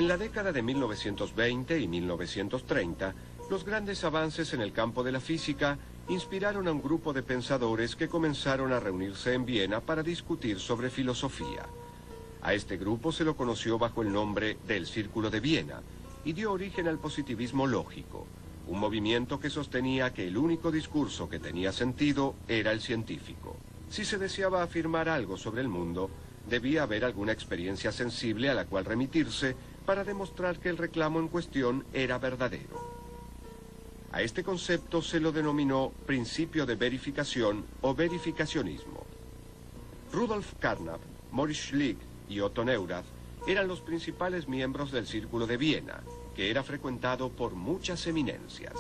En la década de 1920 y 1930, los grandes avances en el campo de la física inspiraron a un grupo de pensadores que comenzaron a reunirse en Viena para discutir sobre filosofía. A este grupo se lo conoció bajo el nombre del Círculo de Viena y dio origen al positivismo lógico, un movimiento que sostenía que el único discurso que tenía sentido era el científico. Si se deseaba afirmar algo sobre el mundo, debía haber alguna experiencia sensible a la cual remitirse para demostrar que el reclamo en cuestión era verdadero. A este concepto se lo denominó principio de verificación o verificacionismo. Rudolf Carnap, Maurice Schlick y Otto Neurath eran los principales miembros del Círculo de Viena, que era frecuentado por muchas eminencias.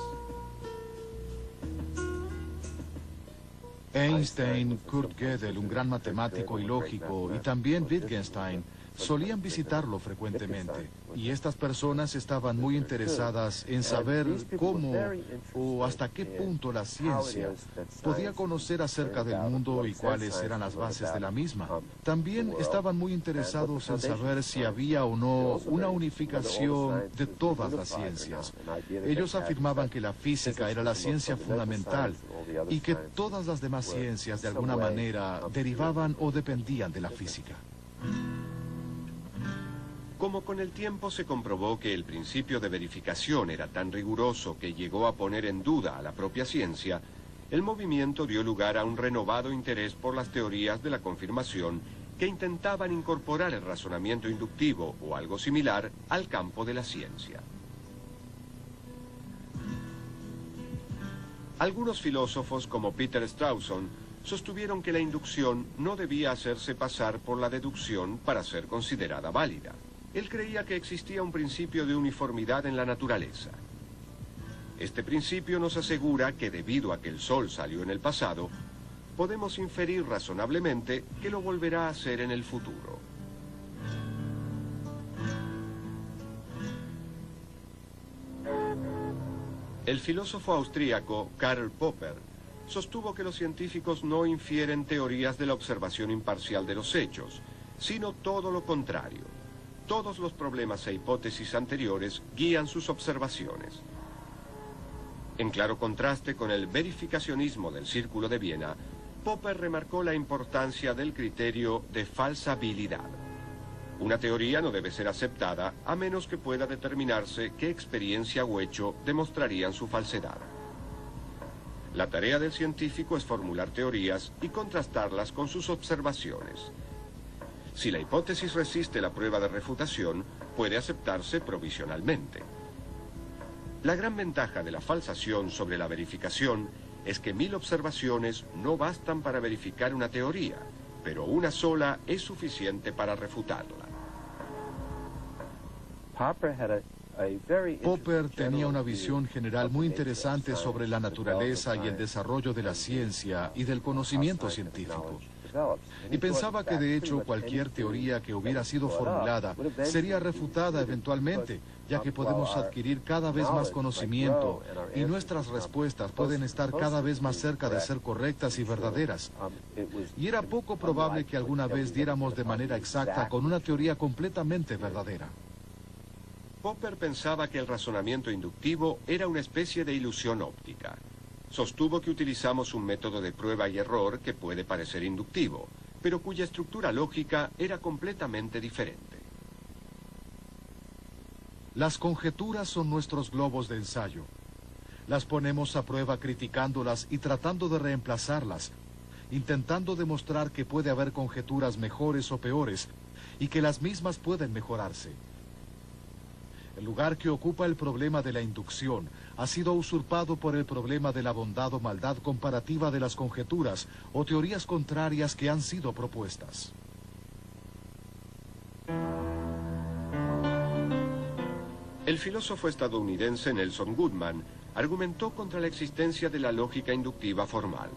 Einstein, Kurt Gödel, un gran matemático y lógico, y también Wittgenstein, solían visitarlo frecuentemente. Y estas personas estaban muy interesadas en saber cómo o hasta qué punto la ciencia podía conocer acerca del mundo y cuáles eran las bases de la misma. También estaban muy interesados en saber si había o no una unificación de todas las ciencias. Ellos afirmaban que la física era la ciencia fundamental y que todas las demás ciencias de alguna manera derivaban o dependían de la física. Como con el tiempo se comprobó que el principio de verificación era tan riguroso que llegó a poner en duda a la propia ciencia, el movimiento dio lugar a un renovado interés por las teorías de la confirmación que intentaban incorporar el razonamiento inductivo o algo similar al campo de la ciencia. Algunos filósofos como Peter Strawson sostuvieron que la inducción no debía hacerse pasar por la deducción para ser considerada válida. Él creía que existía un principio de uniformidad en la naturaleza. Este principio nos asegura que debido a que el Sol salió en el pasado, podemos inferir razonablemente que lo volverá a hacer en el futuro. El filósofo austríaco Karl Popper sostuvo que los científicos no infieren teorías de la observación imparcial de los hechos, sino todo lo contrario. Todos los problemas e hipótesis anteriores guían sus observaciones. En claro contraste con el verificacionismo del Círculo de Viena, Popper remarcó la importancia del criterio de falsabilidad. Una teoría no debe ser aceptada a menos que pueda determinarse qué experiencia o hecho demostrarían su falsedad. La tarea del científico es formular teorías y contrastarlas con sus observaciones. Si la hipótesis resiste la prueba de refutación, puede aceptarse provisionalmente. La gran ventaja de la falsación sobre la verificación es que 1000 observaciones no bastan para verificar una teoría, pero una sola es suficiente para refutarla. Popper tenía una visión general muy interesante sobre la naturaleza y el desarrollo de la ciencia y del conocimiento científico. Y pensaba que de hecho cualquier teoría que hubiera sido formulada sería refutada eventualmente, ya que podemos adquirir cada vez más conocimiento y nuestras respuestas pueden estar cada vez más cerca de ser correctas y verdaderas. Y era poco probable que alguna vez diéramos de manera exacta con una teoría completamente verdadera. Popper pensaba que el razonamiento inductivo era una especie de ilusión óptica. Sostuvo que utilizamos un método de prueba y error que puede parecer inductivo, pero cuya estructura lógica era completamente diferente. Las conjeturas son nuestros globos de ensayo. Las ponemos a prueba criticándolas y tratando de reemplazarlas, intentando demostrar que puede haber conjeturas mejores o peores y que las mismas pueden mejorarse. El lugar que ocupa el problema de la inducción ha sido usurpado por el problema de la bondad o maldad comparativa de las conjeturas o teorías contrarias que han sido propuestas. El filósofo estadounidense Nelson Goodman argumentó contra la existencia de la lógica inductiva formal.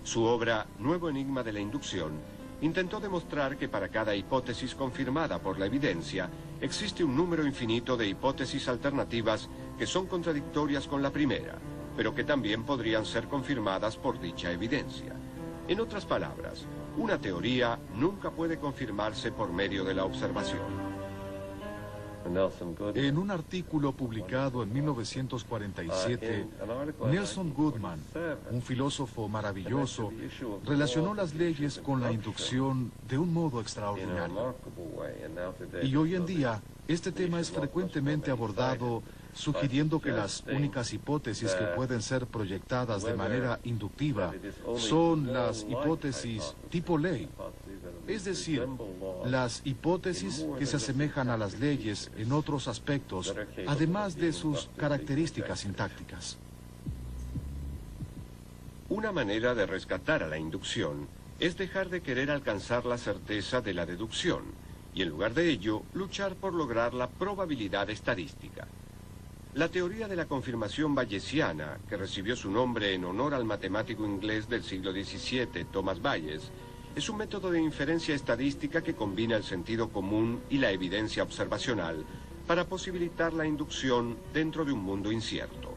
Su obra, Nuevo enigma de la inducción, intentó demostrar que para cada hipótesis confirmada por la evidencia, existe un número infinito de hipótesis alternativas que son contradictorias con la primera, pero que también podrían ser confirmadas por dicha evidencia. En otras palabras, una teoría nunca puede confirmarse por medio de la observación. En un artículo publicado en 1947, Nelson Goodman, un filósofo maravilloso, relacionó las leyes con la inducción de un modo extraordinario. Y hoy en día, este tema es frecuentemente abordado, sugiriendo que las únicas hipótesis que pueden ser proyectadas de manera inductiva son las hipótesis tipo ley, es decir, las hipótesis que se asemejan a las leyes en otros aspectos, además de sus características sintácticas. Una manera de rescatar a la inducción es dejar de querer alcanzar la certeza de la deducción y, en lugar de ello, luchar por lograr la probabilidad estadística. La teoría de la confirmación bayesiana, que recibió su nombre en honor al matemático inglés del siglo XVII, Thomas Bayes, es un método de inferencia estadística que combina el sentido común y la evidencia observacional para posibilitar la inducción dentro de un mundo incierto.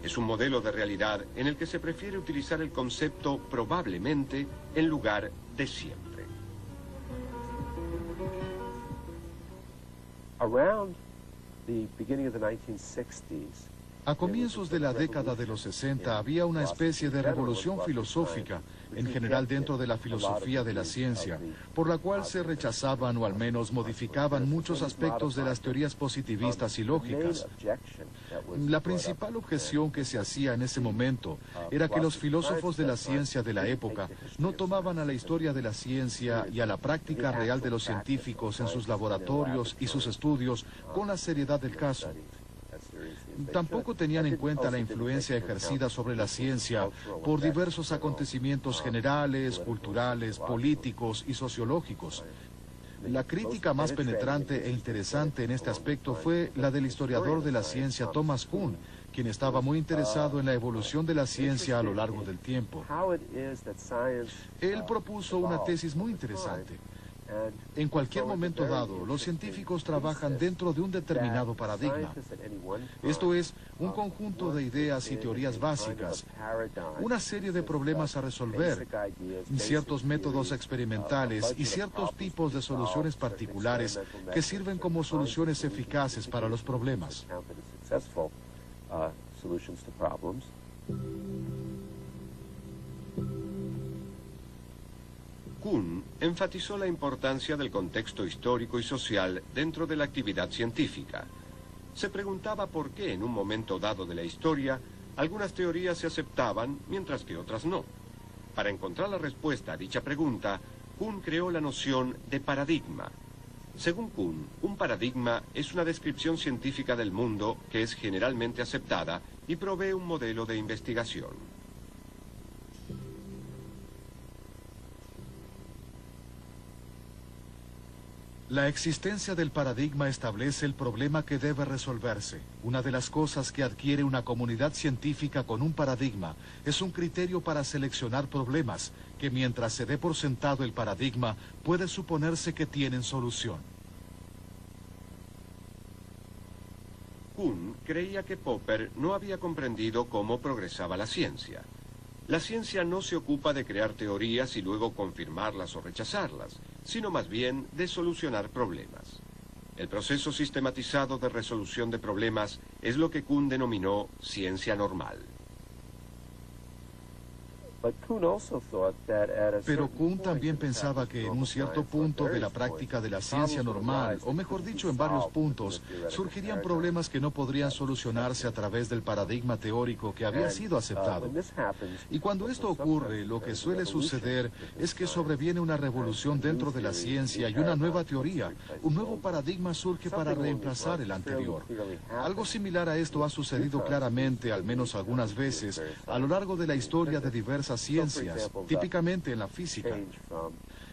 Es un modelo de realidad en el que se prefiere utilizar el concepto probablemente en lugar de siempre. A comienzos de la década de los 60 había una especie de revolución filosófica, en general dentro de la filosofía de la ciencia, por la cual se rechazaban o al menos modificaban muchos aspectos de las teorías positivistas y lógicas. La principal objeción que se hacía en ese momento era que los filósofos de la ciencia de la época no tomaban a la historia de la ciencia y a la práctica real de los científicos en sus laboratorios y sus estudios con la seriedad del caso. Tampoco tenían en cuenta la influencia ejercida sobre la ciencia por diversos acontecimientos generales, culturales, políticos y sociológicos. La crítica más penetrante e interesante en este aspecto fue la del historiador de la ciencia Thomas Kuhn, quien estaba muy interesado en la evolución de la ciencia a lo largo del tiempo. Él propuso una tesis muy interesante. En cualquier momento dado, los científicos trabajan dentro de un determinado paradigma. Esto es, un conjunto de ideas y teorías básicas, una serie de problemas a resolver, ciertos métodos experimentales y ciertos tipos de soluciones particulares que sirven como soluciones eficaces para los problemas. Kuhn enfatizó la importancia del contexto histórico y social dentro de la actividad científica. Se preguntaba por qué en un momento dado de la historia algunas teorías se aceptaban mientras que otras no. Para encontrar la respuesta a dicha pregunta, Kuhn creó la noción de paradigma. Según Kuhn, un paradigma es una descripción científica del mundo que es generalmente aceptada y provee un modelo de investigación. La existencia del paradigma establece el problema que debe resolverse. Una de las cosas que adquiere una comunidad científica con un paradigma es un criterio para seleccionar problemas que, mientras se dé por sentado el paradigma, puede suponerse que tienen solución. Kuhn creía que Popper no había comprendido cómo progresaba la ciencia. La ciencia no se ocupa de crear teorías y luego confirmarlas o rechazarlas, sino más bien de solucionar problemas. El proceso sistematizado de resolución de problemas es lo que Kuhn denominó ciencia normal. Pero Kuhn también pensaba que en un cierto punto de la práctica de la ciencia normal, o mejor dicho en varios puntos, surgirían problemas que no podrían solucionarse a través del paradigma teórico que había sido aceptado. Y cuando esto ocurre, lo que suele suceder es que sobreviene una revolución dentro de la ciencia y una nueva teoría. Un nuevo paradigma surge para reemplazar el anterior. Algo similar a esto ha sucedido claramente, al menos algunas veces, a lo largo de la historia de diversas ciencias, típicamente en la física.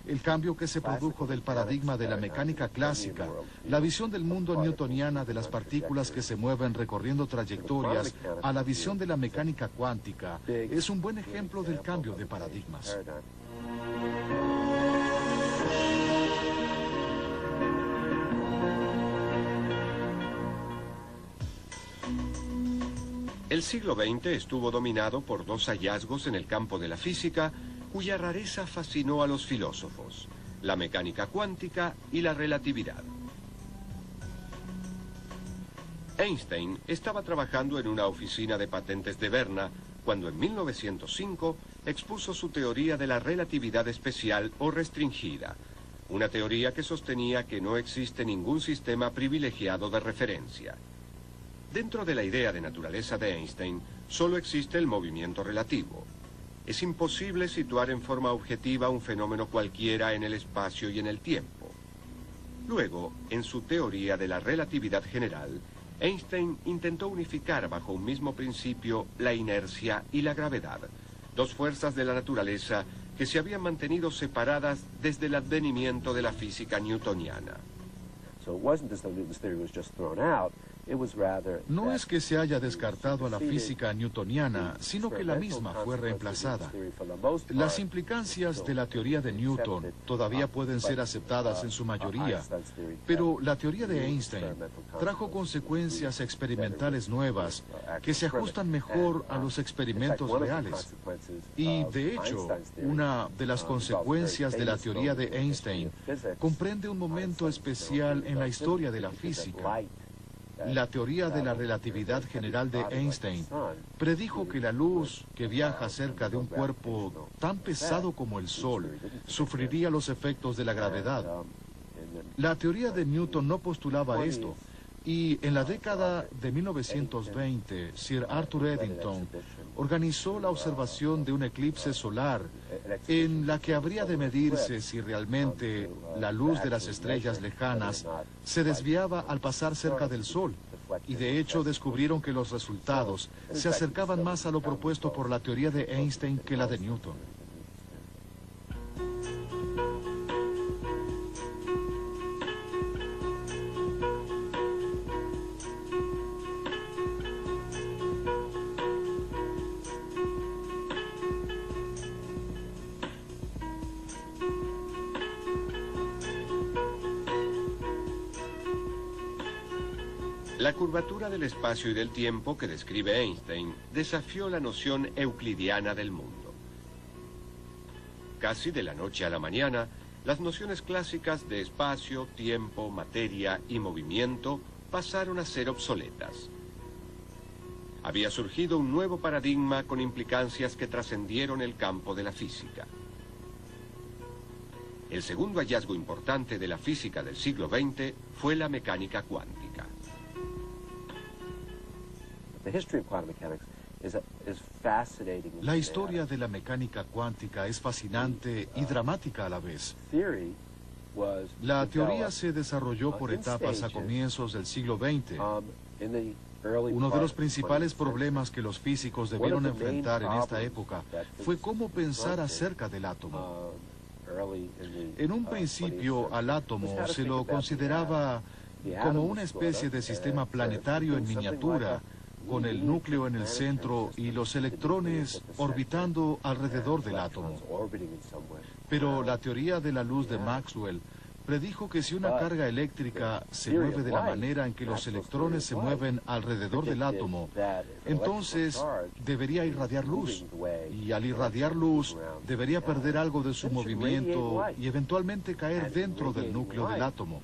El cambio que se produjo del paradigma de la mecánica clásica, la visión del mundo newtoniana de las partículas que se mueven recorriendo trayectorias, a la visión de la mecánica cuántica, es un buen ejemplo del cambio de paradigmas. El siglo XX estuvo dominado por dos hallazgos en el campo de la física cuya rareza fascinó a los filósofos: la mecánica cuántica y la relatividad. Einstein estaba trabajando en una oficina de patentes de Berna cuando en 1905 expuso su teoría de la relatividad especial o restringida, una teoría que sostenía que no existe ningún sistema privilegiado de referencia. Dentro de la idea de naturaleza de Einstein, solo existe el movimiento relativo. Es imposible situar en forma objetiva un fenómeno cualquiera en el espacio y en el tiempo. Luego, en su teoría de la relatividad general, Einstein intentó unificar bajo un mismo principio la inercia y la gravedad, dos fuerzas de la naturaleza que se habían mantenido separadas desde el advenimiento de la física newtoniana. No es que se haya descartado a la física newtoniana, sino que la misma fue reemplazada. Las implicancias de la teoría de Newton todavía pueden ser aceptadas en su mayoría, pero la teoría de Einstein trajo consecuencias experimentales nuevas que se ajustan mejor a los experimentos reales. Y, de hecho, una de las consecuencias de la teoría de Einstein comprende un momento especial en la historia de la física. La teoría de la relatividad general de Einstein predijo que la luz que viaja cerca de un cuerpo tan pesado como el Sol sufriría los efectos de la gravedad. La teoría de Newton no postulaba esto, y en la década de 1920, Sir Arthur Eddington organizó la observación de un eclipse solar en la que habría de medirse si realmente la luz de las estrellas lejanas se desviaba al pasar cerca del Sol. Y de hecho descubrieron que los resultados se acercaban más a lo propuesto por la teoría de Einstein que la de Newton. La curvatura del espacio y del tiempo que describe Einstein desafió la noción euclidiana del mundo. Casi de la noche a la mañana, las nociones clásicas de espacio, tiempo, materia y movimiento pasaron a ser obsoletas. Había surgido un nuevo paradigma con implicancias que trascendieron el campo de la física. El segundo hallazgo importante de la física del siglo XX fue la mecánica cuántica. La historia de la mecánica cuántica es fascinante y dramática a la vez. La teoría se desarrolló por etapas a comienzos del siglo XX. Uno de los principales problemas que los físicos debieron enfrentar en esta época fue cómo pensar acerca del átomo. En un principio, al átomo se lo consideraba como una especie de sistema planetario en miniatura, con el núcleo en el centro y los electrones orbitando alrededor del átomo. Pero la teoría de la luz de Maxwell predijo que si una carga eléctrica se mueve de la manera en que los electrones se mueven alrededor del átomo, entonces debería irradiar luz, y al irradiar luz debería perder algo de su movimiento y eventualmente caer dentro del núcleo del átomo.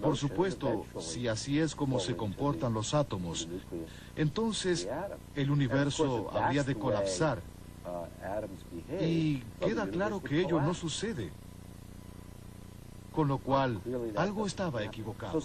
Por supuesto, si así es como se comportan los átomos, entonces el universo habría de colapsar. Y queda claro que ello no sucede. Con lo cual, algo estaba equivocado.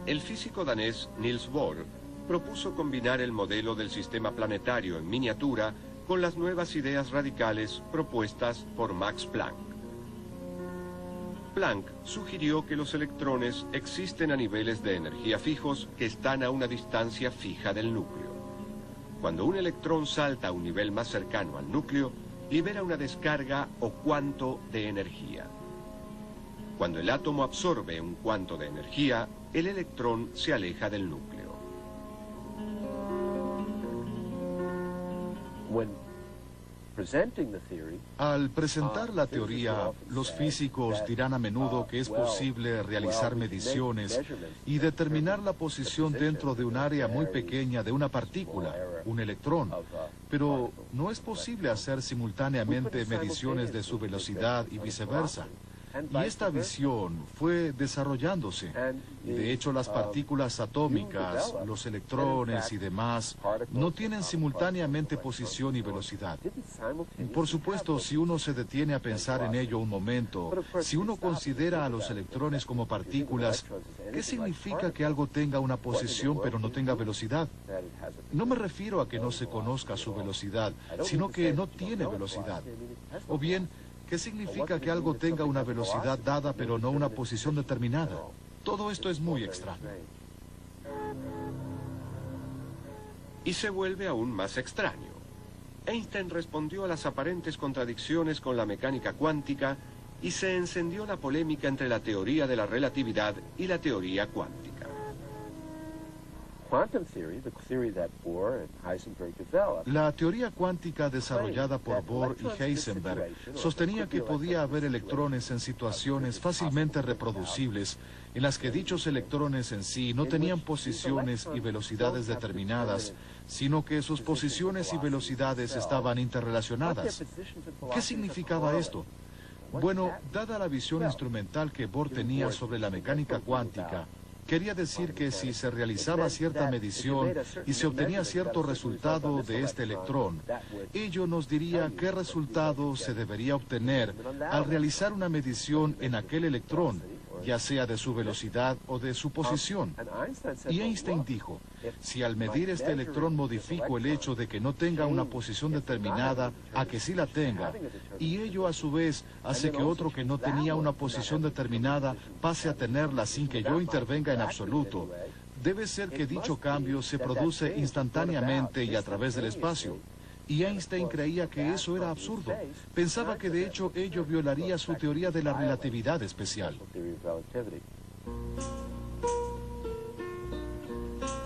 El físico danés Niels Bohr propuso combinar el modelo del sistema planetario en miniatura con las nuevas ideas radicales propuestas por Max Planck. Planck sugirió que los electrones existen a niveles de energía fijos que están a una distancia fija del núcleo. Cuando un electrón salta a un nivel más cercano al núcleo, libera una descarga o cuanto de energía. Cuando el átomo absorbe un cuanto de energía, el electrón se aleja del núcleo. Al presentar la teoría, los físicos dirán a menudo que es posible realizar mediciones y determinar la posición dentro de un área muy pequeña de una partícula, un electrón, pero no es posible hacer simultáneamente mediciones de su velocidad y viceversa. Y esta visión fue desarrollándose. Y de hecho las partículas atómicas, los electrones y demás, no tienen simultáneamente posición y velocidad. Por supuesto, si uno se detiene a pensar en ello un momento, si uno considera a los electrones como partículas, ¿qué significa que algo tenga una posición pero no tenga velocidad? No me refiero a que no se conozca su velocidad, sino que no tiene velocidad. O bien, ¿qué significa que algo tenga una velocidad dada pero no una posición determinada? Todo esto es muy extraño. Y se vuelve aún más extraño. Einstein respondió a las aparentes contradicciones con la mecánica cuántica y se encendió la polémica entre la teoría de la relatividad y la teoría cuántica. La teoría cuántica desarrollada por Bohr y Heisenberg sostenía que podía haber electrones en situaciones fácilmente reproducibles en las que dichos electrones en sí no tenían posiciones y velocidades determinadas, sino que sus posiciones y velocidades estaban interrelacionadas. ¿Qué significaba esto? Bueno, dada la visión instrumental que Bohr tenía sobre la mecánica cuántica, quería decir que si se realizaba cierta medición y se obtenía cierto resultado de este electrón, ello nos diría qué resultado se debería obtener al realizar una medición en aquel electrón, ya sea de su velocidad o de su posición. Y Einstein dijo, si al medir este electrón modifico el hecho de que no tenga una posición determinada a que sí la tenga, y ello a su vez hace que otro que no tenía una posición determinada pase a tenerla sin que yo intervenga en absoluto, debe ser que dicho cambio se produce instantáneamente y a través del espacio. Y Einstein creía que eso era absurdo. Pensaba que de hecho ello violaría su teoría de la relatividad especial.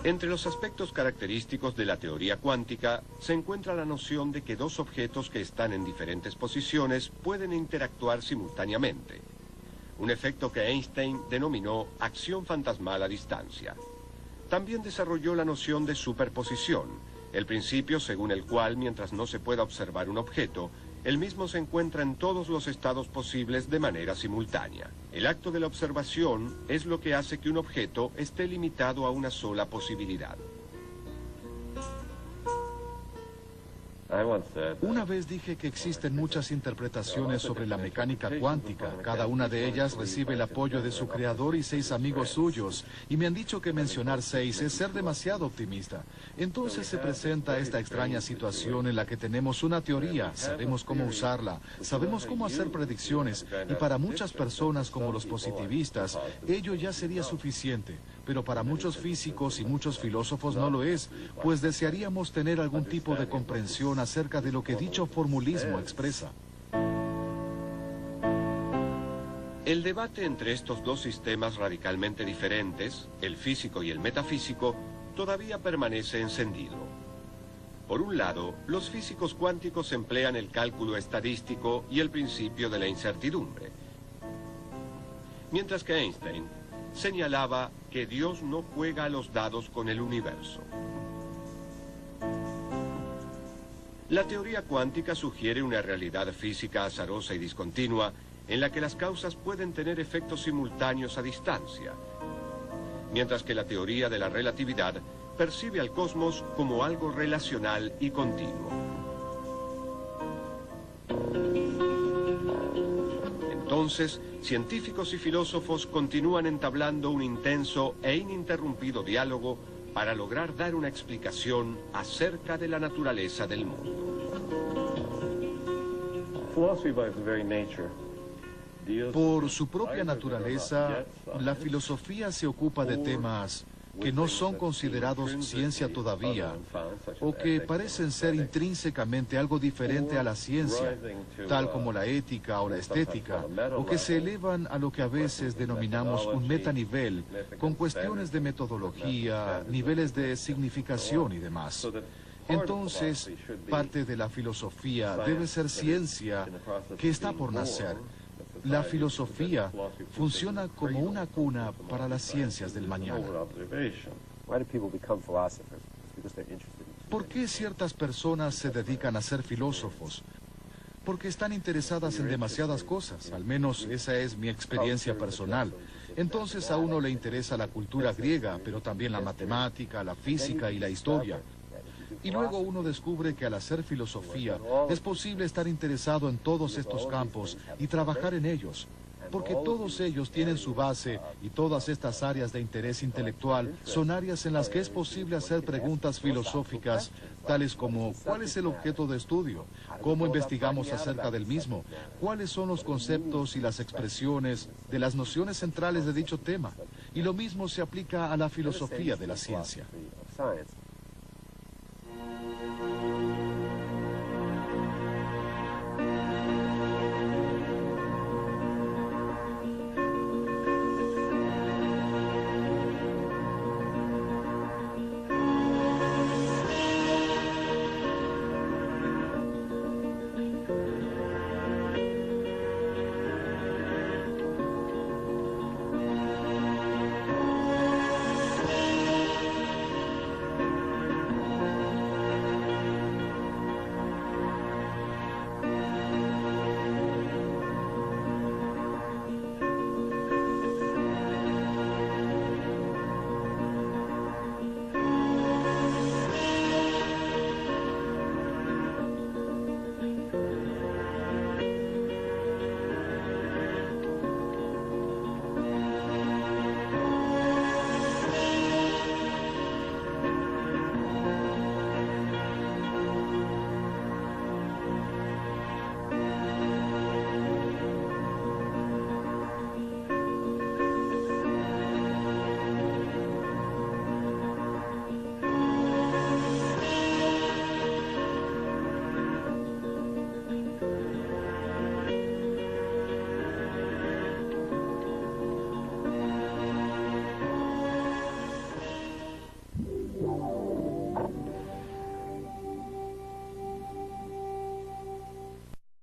Entre los aspectos característicos de la teoría cuántica se encuentra la noción de que dos objetos que están en diferentes posiciones pueden interactuar simultáneamente. Un efecto que Einstein denominó acción fantasmal a distancia. También desarrolló la noción de superposición, el principio según el cual, mientras no se pueda observar un objeto, el mismo se encuentra en todos los estados posibles de manera simultánea. El acto de la observación es lo que hace que un objeto esté limitado a una sola posibilidad. Una vez dije que existen muchas interpretaciones sobre la mecánica cuántica. Cada una de ellas recibe el apoyo de su creador y 6 amigos suyos. Y me han dicho que mencionar 6 es ser demasiado optimista. Entonces se presenta esta extraña situación en la que tenemos una teoría, sabemos cómo usarla, sabemos cómo hacer predicciones. Y para muchas personas como los positivistas, ello ya sería suficiente. Pero para muchos físicos y muchos filósofos no lo es, pues desearíamos tener algún tipo de comprensión acerca de lo que dicho formulismo expresa. El debate entre estos dos sistemas radicalmente diferentes, el físico y el metafísico, todavía permanece encendido. Por un lado, los físicos cuánticos emplean el cálculo estadístico y el principio de la incertidumbre, mientras que Einstein señalaba que Dios no juega a los dados con el universo. La teoría cuántica sugiere una realidad física azarosa y discontinua en la que las causas pueden tener efectos simultáneos a distancia, mientras que la teoría de la relatividad percibe al cosmos como algo relacional y continuo. Entonces, científicos y filósofos continúan entablando un intenso e ininterrumpido diálogo para lograr dar una explicación acerca de la naturaleza del mundo. Por su propia naturaleza, la filosofía se ocupa de temas que no son considerados ciencia todavía, o que parecen ser intrínsecamente algo diferente a la ciencia, tal como la ética o la estética, o que se elevan a lo que a veces denominamos un metanivel, con cuestiones de metodología, niveles de significación y demás. Entonces, parte de la filosofía debe ser ciencia que está por nacer. La filosofía funciona como una cuna para las ciencias del mañana. ¿Por qué ciertas personas se dedican a ser filósofos? Porque están interesadas en demasiadas cosas, al menos esa es mi experiencia personal. Entonces a uno le interesa la cultura griega, pero también la matemática, la física y la historia. Y luego uno descubre que al hacer filosofía es posible estar interesado en todos estos campos y trabajar en ellos, porque todos ellos tienen su base y todas estas áreas de interés intelectual son áreas en las que es posible hacer preguntas filosóficas, tales como ¿cuál es el objeto de estudio? ¿Cómo investigamos acerca del mismo? ¿Cuáles son los conceptos y las expresiones de las nociones centrales de dicho tema? Y lo mismo se aplica a la filosofía de la ciencia.